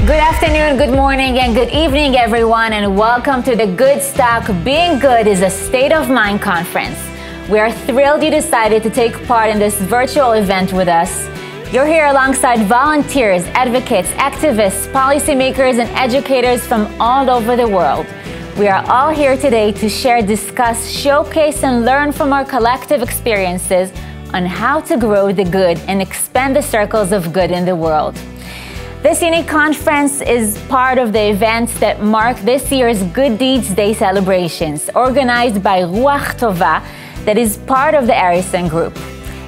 Good afternoon, good morning, and good evening, everyone, and welcome to the Goodstock Being Good is a State of Mind conference. We are thrilled you decided to take part in this virtual event with us. You're here alongside volunteers, advocates, activists, policymakers, and educators from all over the world. We are all here today to share, discuss, showcase, and learn from our collective experiences on how to grow the good and expand the circles of good in the world. This unique conference is part of the events that mark this year's Good Deeds Day celebrations, organized by Ruach Tova, that is part of the Arison Group.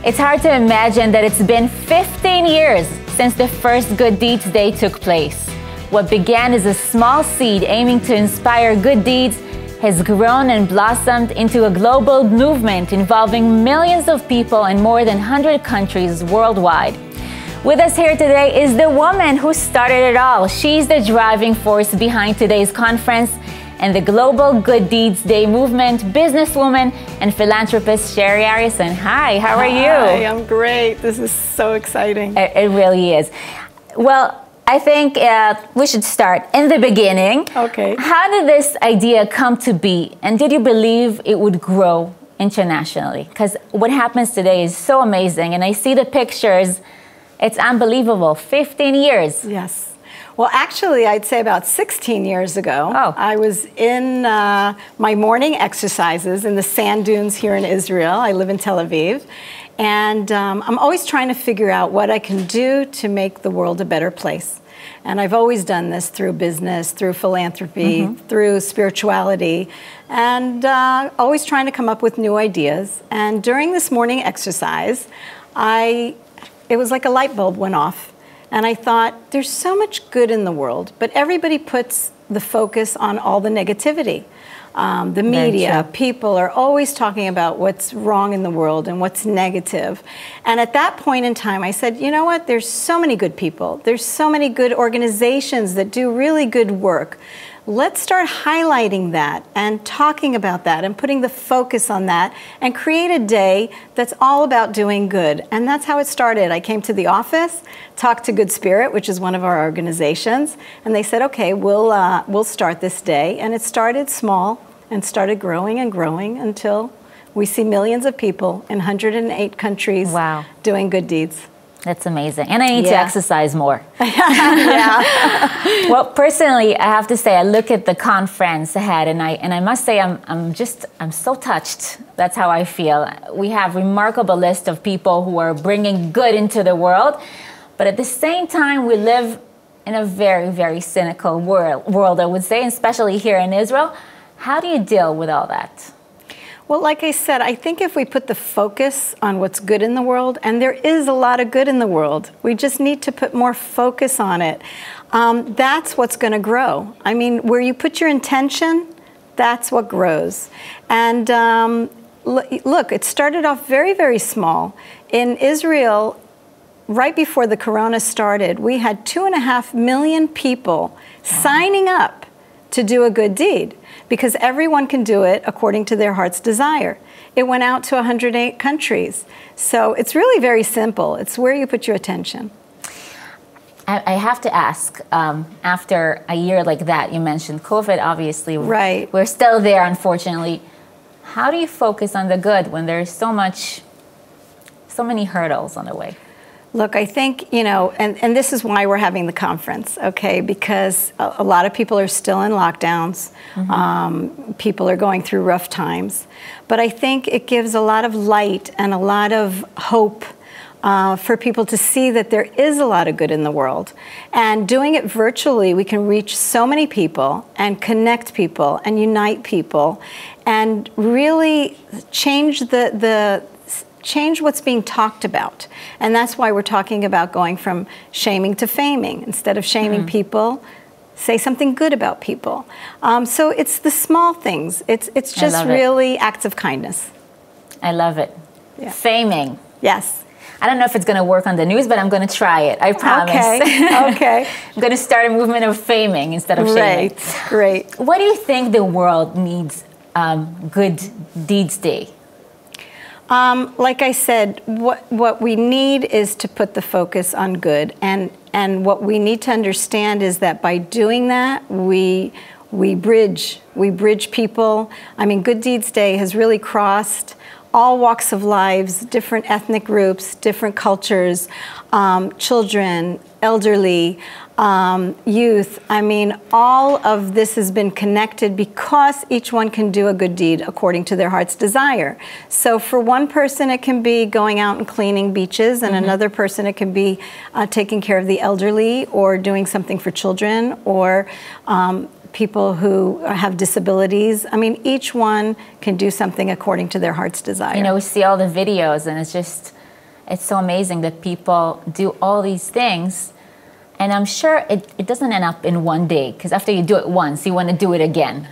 It's hard to imagine that it's been 15 years since the first Good Deeds Day took place. What began as a small seed aiming to inspire good deeds has grown and blossomed into a global movement involving millions of people in more than 100 countries worldwide. With us here today is the woman who started it all. She's the driving force behind today's conference and the Global Good Deeds Day movement, businesswoman and philanthropist Shari Arison. Hi, how are you? Hi, I'm great. This is so exciting. It really is. Well, I think we should start in the beginning. Okay. How did this idea come to be, and did you believe it would grow internationally? Because what happens today is so amazing, and I see the pictures. It's unbelievable. 15 years. Yes. Well, actually, I'd say about 16 years ago, I was in my morning exercises in the sand dunes here in Israel. I live in Tel Aviv. And I'm always trying to figure out what I can do to make the world a better place. And I've always done this through business, through philanthropy, through spirituality, and always trying to come up with new ideas. And during this morning exercise, it was like a light bulb went off. And I thought, there's so much good in the world, but everybody puts the focus on all the negativity. The media, people are always talking about what's wrong in the world and what's negative. And at that point in time, I said, you know what? There's so many good people. There's so many good organizations that do really good work. Let's start highlighting that and talking about that and putting the focus on that and create a day that's all about doing good. And that's how it started. I came to the office, talked to Good Spirit, which is one of our organizations, and they said, okay, we'll start this day. And it started small and started growing and growing until we see millions of people in 108 countries doing good deeds. That's amazing. And I need to exercise more. Yeah. Well, personally, I have to say, I look at the conference ahead and I must say I'm so touched. That's how I feel. We have a remarkable list of people who are bringing good into the world. But at the same time, we live in a very, very cynical world, I would say, especially here in Israel. How do you deal with all that? Well, like I said, I think if we put the focus on what's good in the world, and there is a lot of good in the world, we just need to put more focus on it. That's what's going to grow. I mean, where you put your intention, that's what grows. And look, it started off very, very small. In Israel, right before the corona started, we had 2.5 million people signing up to do a good deed, because everyone can do it according to their heart's desire. It went out to 108 countries. So it's really very simple. It's where you put your attention. I have to ask, after a year like that, you mentioned COVID, obviously. Right. We're still there, unfortunately. How do you focus on the good when there's so many hurdles on the way? Look, I think, you know, and this is why we're having the conference, okay, because a lot of people are still in lockdowns. People are going through rough times. But I think it gives a lot of light and a lot of hope for people to see that there is a lot of good in the world. And doing it virtually, we can reach so many people and connect people and unite people and really change change what's being talked about. And that's why we're talking about going from shaming to faming. Instead of shaming people, say something good about people. So it's the small things. It's just really acts of kindness. I love it. Yeah. Faming. Yes. I don't know if it's going to work on the news, but I'm going to try it. I promise. Okay. Okay. I'm going to start a movement of faming instead of shaming. Great. What do you think the world needs Good Deeds Day? Like I said, what we need is to put the focus on good, and what we need to understand is that by doing that, we bridge people. I mean, Good Deeds Day has really crossed all walks of lives, different ethnic groups, different cultures, children, elderly, youth. I mean, all of this has been connected because each one can do a good deed according to their heart's desire. So for one person, it can be going out and cleaning beaches, and another person, it can be taking care of the elderly or doing something for children or people who have disabilities. I mean, each one can do something according to their heart's desire. You know, we see all the videos, and it's so amazing that people do all these things. And I'm sure it doesn't end up in one day, because after you do it once, you want to do it again.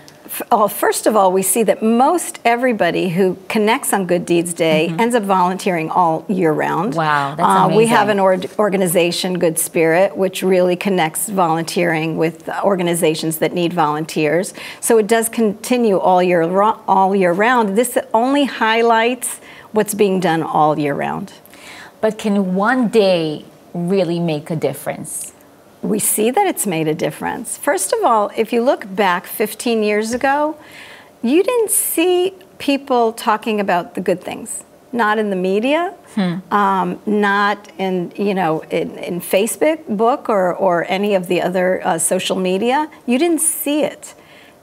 First of all, we see that most everybody who connects on Good Deeds Day ends up volunteering all year round. Wow, that's amazing. We have an organization, Good Spirit, which really connects volunteering with organizations that need volunteers. So it does continue all year round. This only highlights what's being done all year round. But can one day really make a difference? We see that it's made a difference. First of all, if you look back 15 years ago, you didn't see people talking about the good things. Not in the media, not in, in Facebook or any of the other social media. You didn't see it.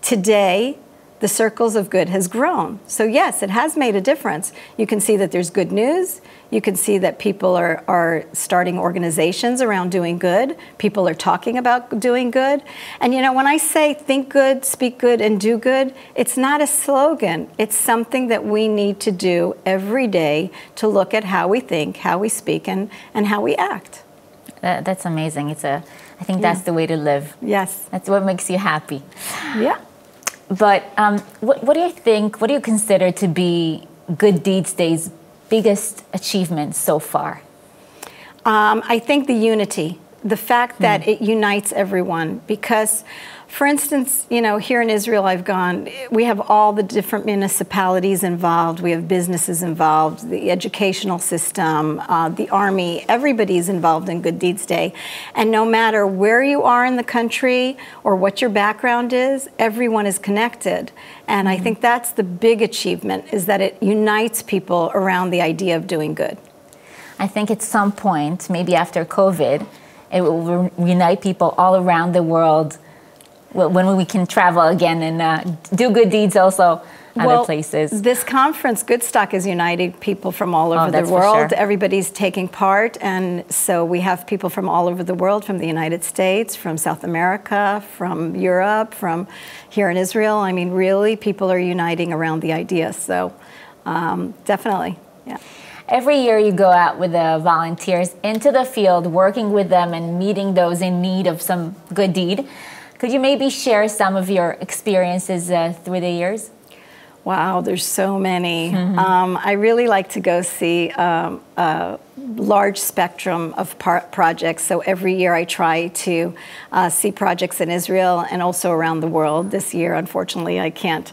Today, the circles of good has grown. So yes, it has made a difference. You can see that there's good news. You can see that people are starting organizations around doing good. People are talking about doing good. And when I say think good, speak good, and do good, it's not a slogan. It's something that we need to do every day to look at how we think, how we speak, and how we act. That's amazing. I think that's the way to live. Yes. That's what makes you happy. Yeah. But what do you think, what do you consider to be Good Deeds Day's biggest achievement so far? I think the unity, the fact that it unites everyone. Because, for instance, here in Israel we have all the different municipalities involved, we have businesses involved, the educational system, the army, everybody's involved in Good Deeds Day. And no matter where you are in the country or what your background is, everyone is connected. And I think that's the big achievement, is that it unites people around the idea of doing good. I think at some point, maybe after COVID, it will unite people all around the world when we can travel again and do good deeds also other places. This conference, Goodstock, is uniting people from all over the world. Sure. Everybody's taking part, and so we have people from all over the world, from the United States, from South America, from Europe, from here in Israel. I mean, really, people are uniting around the idea, so definitely, yeah. Every year you go out with the volunteers into the field, working with them and meeting those in need of some good deed. Could you maybe share some of your experiences through the years? Wow, there's so many. I really like to go see a large spectrum of projects. So every year I try to see projects in Israel and also around the world. This year, unfortunately, I can't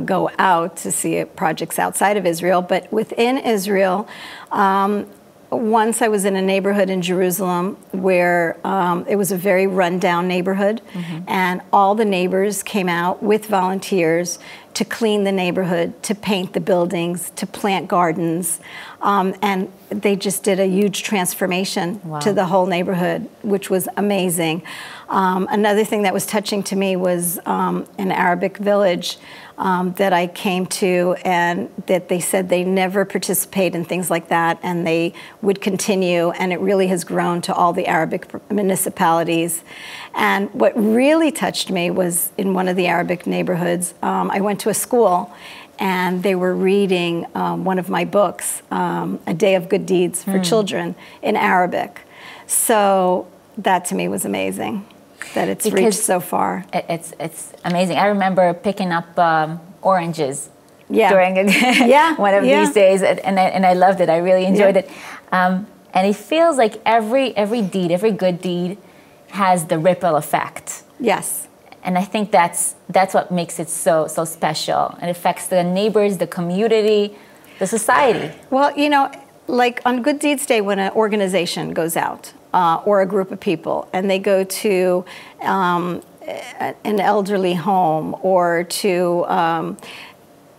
go out to see projects outside of Israel. But within Israel, once I was in a neighborhood in Jerusalem where it was a very rundown neighborhood, and all the neighbors came out with volunteers to clean the neighborhood, to paint the buildings, to plant gardens, and they just did a huge transformation to the whole neighborhood, which was amazing. Another thing that was touching to me was an Arabic village that I came to, and that they said they never participate in things like that, and they would continue, and it really has grown to all the Arabic municipalities. And what really touched me was in one of the Arabic neighborhoods, I went to a school, and they were reading one of my books, A Day of Good Deeds for Children, in Arabic. So that to me was amazing, that it's reached so far. It's amazing. I remember picking up oranges during one of these days, and I loved it. I really enjoyed it. And it feels like every deed, every good deed has the ripple effect. Yes. And I think that's what makes it so special. It affects the neighbors, the community. the society? Well, you know, like on Good Deeds Day, when an organization goes out or a group of people and they go to an elderly home or to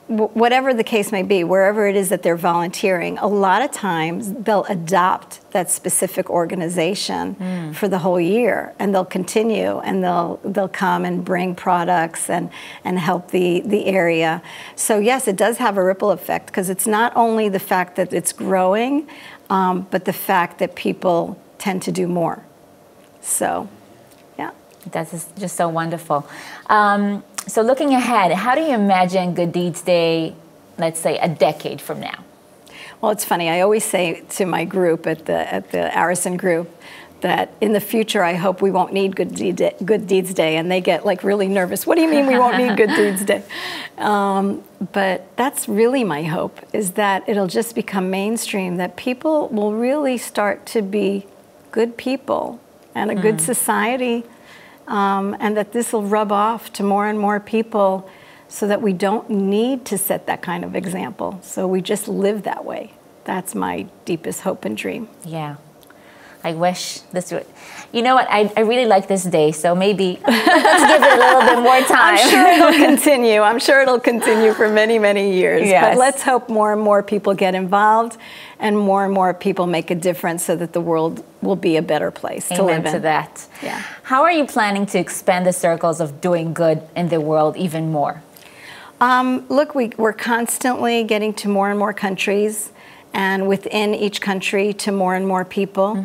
whatever the case may be, wherever it is that they're volunteering, a lot of times they'll adopt that specific organization for the whole year, and they'll continue, and they'll come and bring products and help the area. So yes, it does have a ripple effect, because it's not only the fact that it's growing, but the fact that people tend to do more. So, yeah. That's just so wonderful. So looking ahead, how do you imagine Good Deeds Day, let's say, a decade from now? Well, it's funny. I always say to my group at the Arison group that in the future, I hope we won't need Good Deeds Day, and they get like really nervous. What do you mean we won't need Good Deeds Day? But that's really my hope, is that it'll just become mainstream, that people will really start to be good people and a good society. And that this will rub off to more and more people, so that we don't need to set that kind of example. So we just live that way. That's my deepest hope and dream. Yeah. I wish this would. You know what? I really like this day, so maybe let's give it a little bit more time. I'm sure it'll continue. I'm sure it'll continue for many, many years. Yes. But let's hope more and more people get involved, and more people make a difference, so that the world will be a better place to live in. Amen to that. Yeah. How are you planning to expand the circles of doing good in the world even more? Look, we're constantly getting to more and more countries, and within each country to more and more people.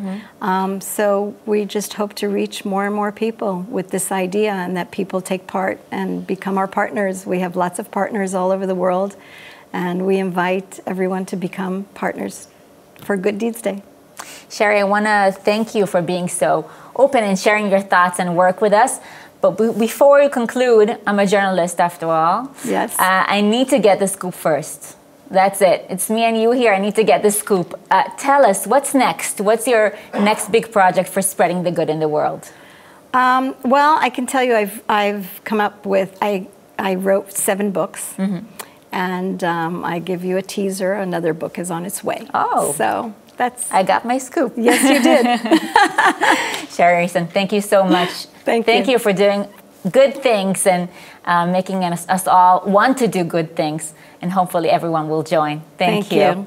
So we just hope to reach more and more people with this idea, and that people take part and become our partners. We have lots of partners all over the world, and we invite everyone to become partners for Good Deeds Day. Shari, I want to thank you for being so open and sharing your thoughts and work with us. But before we conclude, I'm a journalist after all. Yes. I need to get the scoop first. That's it. It's me and you here. I need to get the scoop. Tell us, what's next? What's your next big project for spreading the good in the world? Well, I can tell you I've come up with, I wrote 7 books. And I give you a teaser. Another book is on its way. Oh. So that's... I got my scoop. Yes, you did. Shari Arison, thank you so much. Thank you for doing good things and making us all want to do good things. And hopefully everyone will join. Thank you.